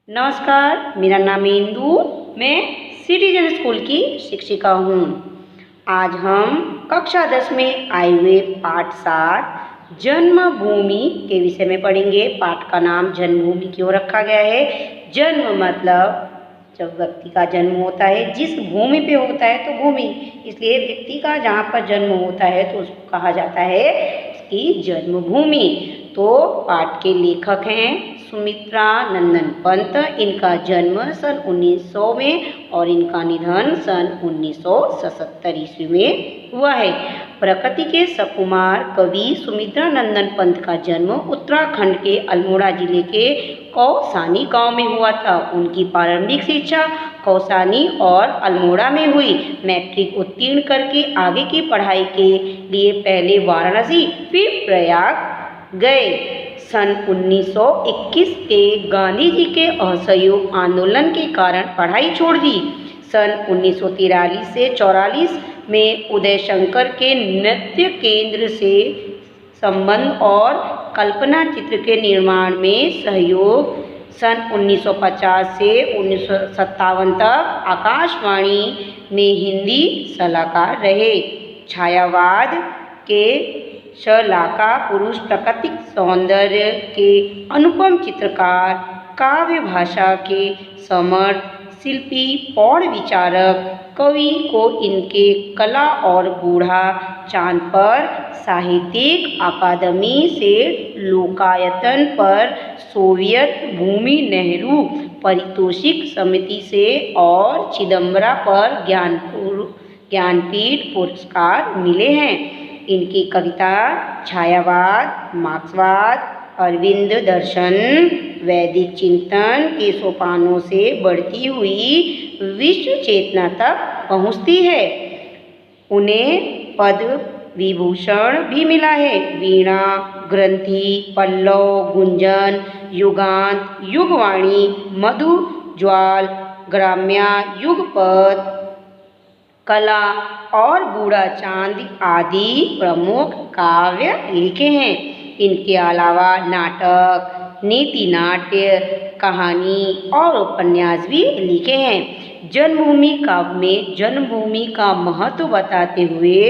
नमस्कार, मेरा नाम है इंदु। मैं सिटीजन स्कूल की शिक्षिका हूँ। आज हम कक्षा 10 में आए हुए पाठ 7 जन्मभूमि के विषय में पढ़ेंगे। पाठ का नाम जन्मभूमि क्यों रखा गया है? जन्म मतलब जब व्यक्ति का जन्म होता है, जिस भूमि पे होता है तो भूमि, इसलिए व्यक्ति का जहाँ पर जन्म होता है तो उसको कहा जाता है उसकी जन्मभूमि। तो पाठ के लेखक हैं सुमित्रा नंदन पंत। इनका जन्म सन 1900 में और इनका निधन सन 1977 ईस्वी में हुआ है। प्रकृति के सकुमार कवि सुमित्रा नंदन पंत का जन्म उत्तराखंड के अल्मोड़ा जिले के कौसानी गांव में हुआ था। उनकी प्रारंभिक शिक्षा कौसानी और अल्मोड़ा में हुई। मैट्रिक उत्तीर्ण करके आगे की पढ़ाई के लिए पहले वाराणसी फिर प्रयाग गए। सन 1921 के गांधी जी के असहयोग आंदोलन के कारण पढ़ाई छोड़ दी। सन 1943 से 44 में उदय शंकर के नृत्य केंद्र से संबंध और कल्पना चित्र के निर्माण में सहयोग। सन 1950 से 1957 तक आकाशवाणी में हिंदी सलाहकार रहे। छायावाद के शलाका पुरुष, प्राकृतिक सौंदर्य के अनुपम चित्रकार, काव्य भाषा के समर्थ शिल्पी, पौड़ विचारक, कवि को इनके कला और बूढ़ा चांद पर साहित्यिक अकादमी से लोकायतन पर सोवियत भूमि नेहरू पारितोषिक समिति से और चिदम्बरा पर ज्ञानपीठ पुरस्कार मिले हैं। इनकी कविता छायावाद, मार्क्सवाद, अरविंद दर्शन, वैदिक चिंतन के सोपानों से बढ़ती हुई विश्व चेतना तक पहुँचती है। उन्हें पद्म विभूषण भी मिला है। वीणा, ग्रंथि, पल्लव, गुंजन, युगांत, युगवाणी, मधु ज्वाल, ग्राम्या, युगपद, कला और बूढ़ा चांद आदि प्रमुख काव्य लिखे हैं। इनके अलावा नाटक, नीति नाट्य, कहानी और उपन्यास भी लिखे हैं। जन्मभूमि काव्य में जन्मभूमि का महत्व बताते हुए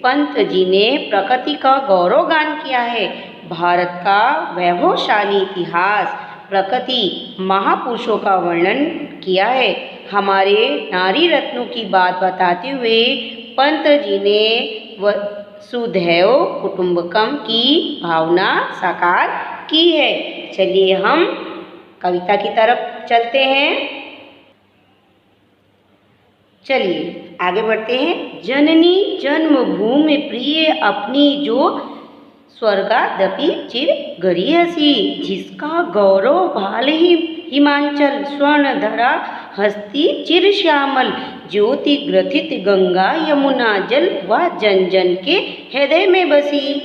पंत जी ने प्रकृति का गौरवगान किया है। भारत का वैभवशाली इतिहास, प्रकृति महापुरुषों का वर्णन किया है। हमारे नारी रत्नों की बात बताते हुए पंत जी ने वसुधैव कुटुंबकम की भावना साकार की है। चलिए हम कविता की तरफ चलते हैं। चलिए आगे बढ़ते हैं। जननी जन्मभूमि प्रिय अपनी जो स्वर्गादपि चिर गरी हसी, जिसका गौरव भाल ही हिमांचल स्वर्ण धरा हस्ती चिर श्यामल, ज्योति ग्रथित गंगा यमुना जल वह जन जन के हृदय में बसी।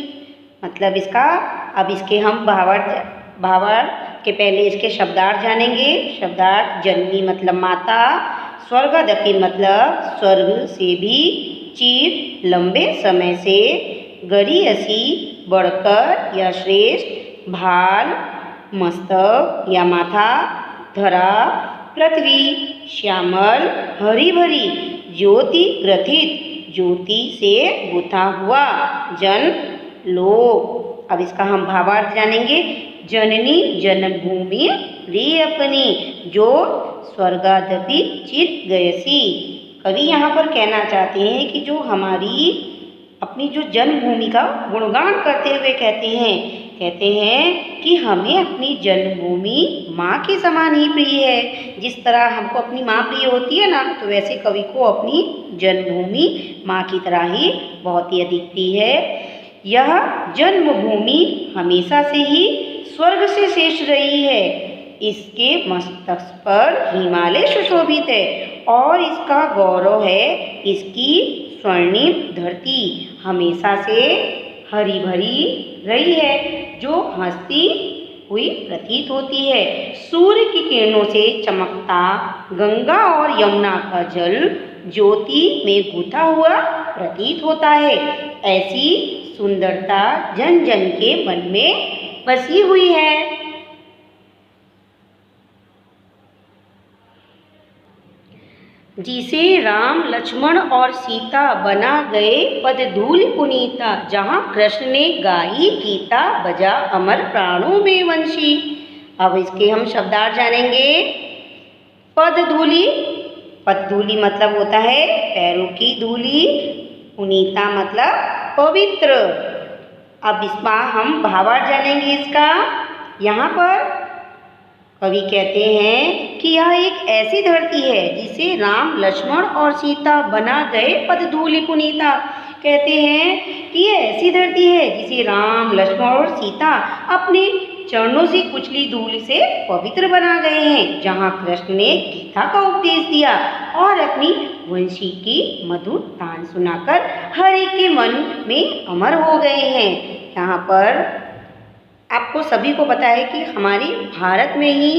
मतलब इसका अब इसके हम भावार्थ के पहले इसके शब्दार्थ जानेंगे। शब्दार्थ: जननी मतलब माता, स्वर्गादपि मतलब स्वर्ग से भी, चिर लंबे समय से, गरी हसी बढ़कर या श्रेष्ठ, भाल मस्तक या माथा, धरा पृथ्वी, श्यामल हरी भरी, ज्योति ग्रथित ज्योति से गुथा हुआ, जन लोक। अब इसका हम भावार्थ जानेंगे। जननी जन्मभूमि प्रिय अपनी, जो स्वर्गादपि चिर गयसी। कवि यहाँ पर कहना चाहते हैं कि जो हमारी अपनी जो जन्मभूमि का गुणगान करते हुए कहते हैं कि हमें अपनी जन्मभूमि माँ के समान ही प्रिय है। जिस तरह हमको अपनी माँ प्रिय होती है ना, तो वैसे कवि को अपनी जन्मभूमि माँ की तरह ही बहुत ही अधिक प्रिय है। यह जन्मभूमि हमेशा से ही स्वर्ग से श्रेष्ठ रही है। इसके मस्तक पर हिमालय सुशोभित है और इसका गौरव है इसकी स्वर्णिम धरती हमेशा से हरी भरी रही है, जो हंसती हुई प्रतीत होती है। सूर्य की किरणों से चमकता गंगा और यमुना का जल ज्योति में गुथा हुआ प्रतीत होता है। ऐसी सुंदरता जन जन के मन में बसी हुई है। जिसे राम लक्ष्मण और सीता बना गए पद धूलि पुनीता, जहाँ कृष्ण ने गाई गीता बजा अमर प्राणों में वंशी। अब इसके हम शब्दार्थ जानेंगे। पद धूलि, पद धूलि मतलब होता है पैरों की धूलि, पुनीता मतलब पवित्र। अब इसका हम भावार्थ जानेंगे इसका। यहाँ पर कवि कहते हैं कि यह एक ऐसी धरती है जिसे राम लक्ष्मण और सीता बना गए पद धूलि पुनीता। कहते हैं कि यह ऐसी धरती है जिसे राम लक्ष्मण और सीता अपने चरणों से कुचली धूलि से पवित्र बना गए हैं, जहाँ कृष्ण ने गीता का उपदेश दिया और अपनी वंशी की मधुर तान सुनाकर हर एक के मन में अमर हो गए हैं। यहाँ पर आपको सभी को पता है कि हमारे भारत में ही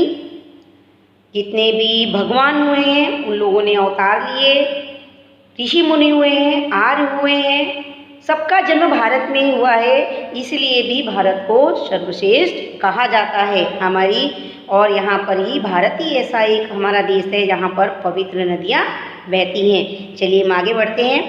जितने भी भगवान हुए हैं उन लोगों ने अवतार लिए, ऋषि मुनि हुए हैं, आर्य हुए हैं, सबका जन्म भारत में ही हुआ है। इसलिए भी भारत को सर्वश्रेष्ठ कहा जाता है हमारी। और यहाँ पर ही भारत ही ऐसा एक हमारा देश है जहाँ पर पवित्र नदियाँ बहती हैं। चलिए हम आगे बढ़ते हैं।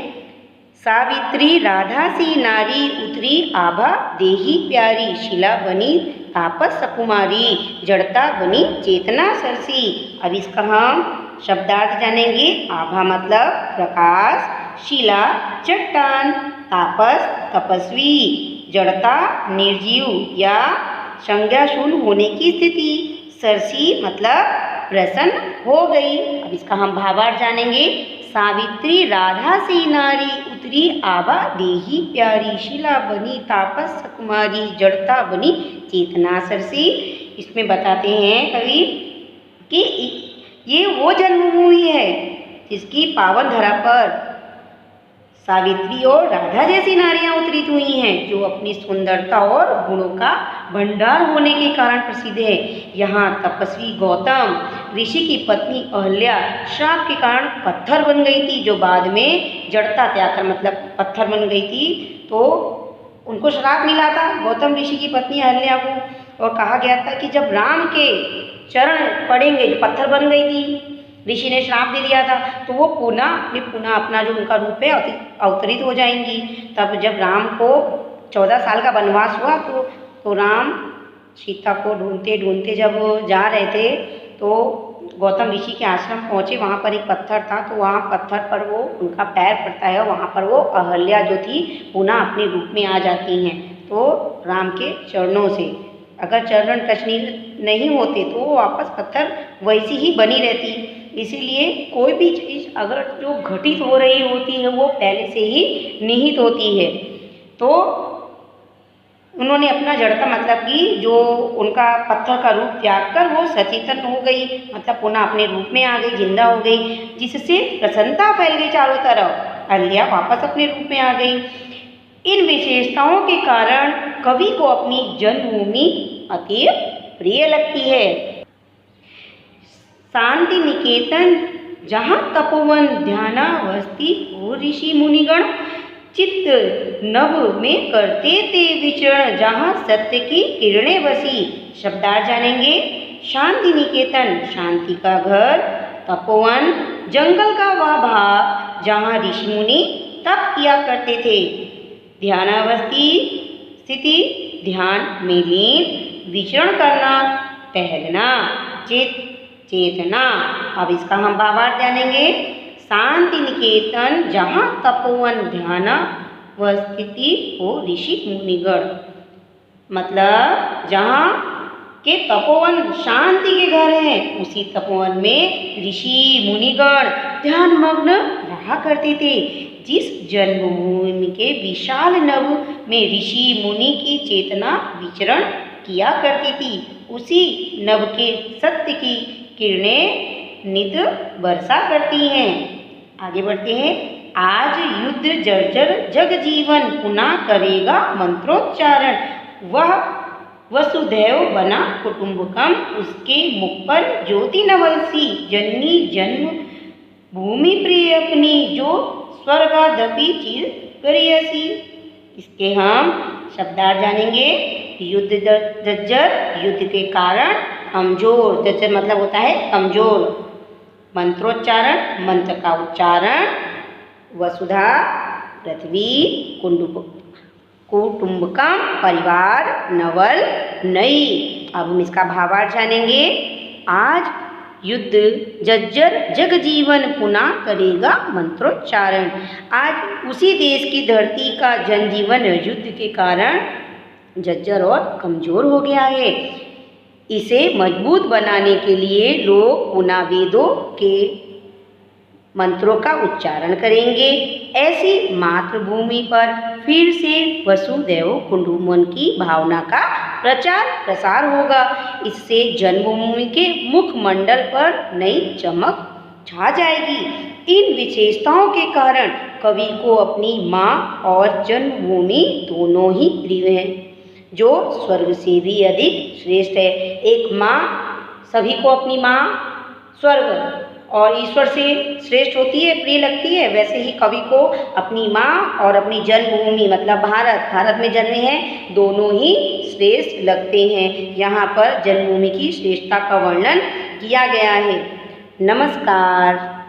सावित्री राधा सी नारी उतरी आभा देही प्यारी, शिला बनी तापस सकुमारी, जड़ता बनी चेतना सरसी। अब इसका हम शब्दार्थ जानेंगे। आभा मतलब प्रकाश, शिला चट्टान, तापस तपस्वी, जड़ता निर्जीव या संज्ञाशून्य होने की स्थिति, सरसी मतलब प्रसन्न हो गई। अब इसका हम भावार्थ जानेंगे। सावित्री राधा सी नारी उतरी आभा देही प्यारी, शिला बनी तापस सकुमारी, जड़ता बनी चेतना सरसी। इसमें बताते हैं कवि कि ये वो जन्मभूमि है जिसकी पावन धरा पर सावित्री और राधा जैसी नारियां उतरित हुई हैं, जो अपनी सुंदरता और गुणों का भंडार होने के कारण प्रसिद्ध है। यहाँ तपस्वी गौतम ऋषि की पत्नी अहल्या श्राप के कारण पत्थर बन गई थी, जो बाद में जड़ता त्याग कर मतलब पत्थर बन गई थी। तो उनको श्राप मिला था गौतम ऋषि की पत्नी अहल्या को, और कहा गया था कि जब राम के चरण पड़ेंगे, जो पत्थर बन गई थी, ऋषि ने श्राप दे दिया था, तो वो पुनः अपना जो उनका रूप है अवतरित हो जाएंगी। तब जब राम को 14 साल का वनवास हुआ तो राम सीता को ढूंढते ढूंढते जब जा रहे थे तो गौतम ऋषि के आश्रम पहुँचे। वहाँ पर एक पत्थर था, तो वहाँ पत्थर पर वो उनका पैर पड़ता है, वहाँ पर वो अहल्या जो थी पुनः अपने रूप में आ जाती हैं। तो राम के चरणों से अगर चरण टच नहीं होते तो वो वापस पत्थर वैसी ही बनी रहती। इसीलिए कोई भी चीज़ अगर जो घटित हो रही होती है वो पहले से ही निहित होती है। तो उन्होंने अपना जड़ता मतलब कि जो उनका पत्थर का रूप त्याग कर वो सचेतन हो गई, मतलब पुनः अपने रूप में आ गई, जिंदा हो गई, जिससे प्रसन्नता फैल गई चारों तरफ। अहल्या वापस अपने रूप में आ गई। इन विशेषताओं के कारण कवि को अपनी जन्मभूमि अति प्रिय लगती है। शांति निकेतन जहाँ तपोवन ध्यानावस्थी हो ऋषि मुनिगण, चित्त नभ में करते थे विचरण, जहाँ सत्य की किरणें बसी। शब्दार्थ जानेंगे। शांति निकेतन शांति का घर, तपोवन जंगल का वह भाग जहाँ ऋषि मुनि तप किया करते थे, ध्यानावस्थी स्थिति ध्यान में लीन, विचरण करना टहलना, चेतना। अब इसका हम भावार्थ जानेंगे। शांति निकेतन जहाँ तपोवन ध्यानावस्थिति हो ऋषि मुनिगण, मतलब जहाँ के तपोवन शांति के घर हैं, उसी तपोवन में ऋषि मुनिगण ध्यान मग्न रहा करते थे। जिस जन्मभूमि के विशाल नभ में ऋषि मुनि की चेतना विचरण किया करती थी, उसी नभ के सत्य की किरणें नित वर्षा करती हैं। आगे बढ़ते हैं। आज युद्ध जर्जर जग जीवन, पुनः करेगा मंत्रोच्चारण, वह वसुधैव बना कुटुंबकम, उसके मुख पर ज्योति नवलसी, जननी जन्म भूमि प्रिय अपनी, जो स्वर्गादपि चिर करियसी। इसके हम शब्दार्थ जानेंगे। युद्ध जर्जर युद्ध के कारण कमजोर, जर्जर मतलब होता है कमजोर, मंत्रोच्चारण, मंत्र का उच्चारण, वसुधा पृथ्वी कुटुंबकम परिवार नवल नई। अब हम इसका भावार्थ जानेंगे। आज युद्ध जज्जर जग जीवन पुनः करेगा मंत्रोच्चारण। आज उसी देश की धरती का जनजीवन युद्ध के कारण जज्जर और कमजोर हो गया है। इसे मजबूत बनाने के लिए लोग पुनः वेदों के मंत्रों का उच्चारण करेंगे। ऐसी मातृभूमि पर फिर से वसुदैव कुटुंबकम की भावना का प्रचार प्रसार होगा। इससे जन्मभूमि के मुखमंडल पर नई चमक छा जाएगी। इन विशेषताओं के कारण कवि को अपनी माँ और जन्मभूमि दोनों ही प्रिय हैं, जो स्वर्ग से भी अधिक श्रेष्ठ है। एक माँ, सभी को अपनी माँ स्वर्ग और ईश्वर से श्रेष्ठ होती है, प्रिय लगती है। वैसे ही कवि को अपनी माँ और अपनी जन्मभूमि मतलब भारत में जन्मे हैं, दोनों ही श्रेष्ठ लगते हैं। यहाँ पर जन्मभूमि की श्रेष्ठता का वर्णन किया गया है। नमस्कार।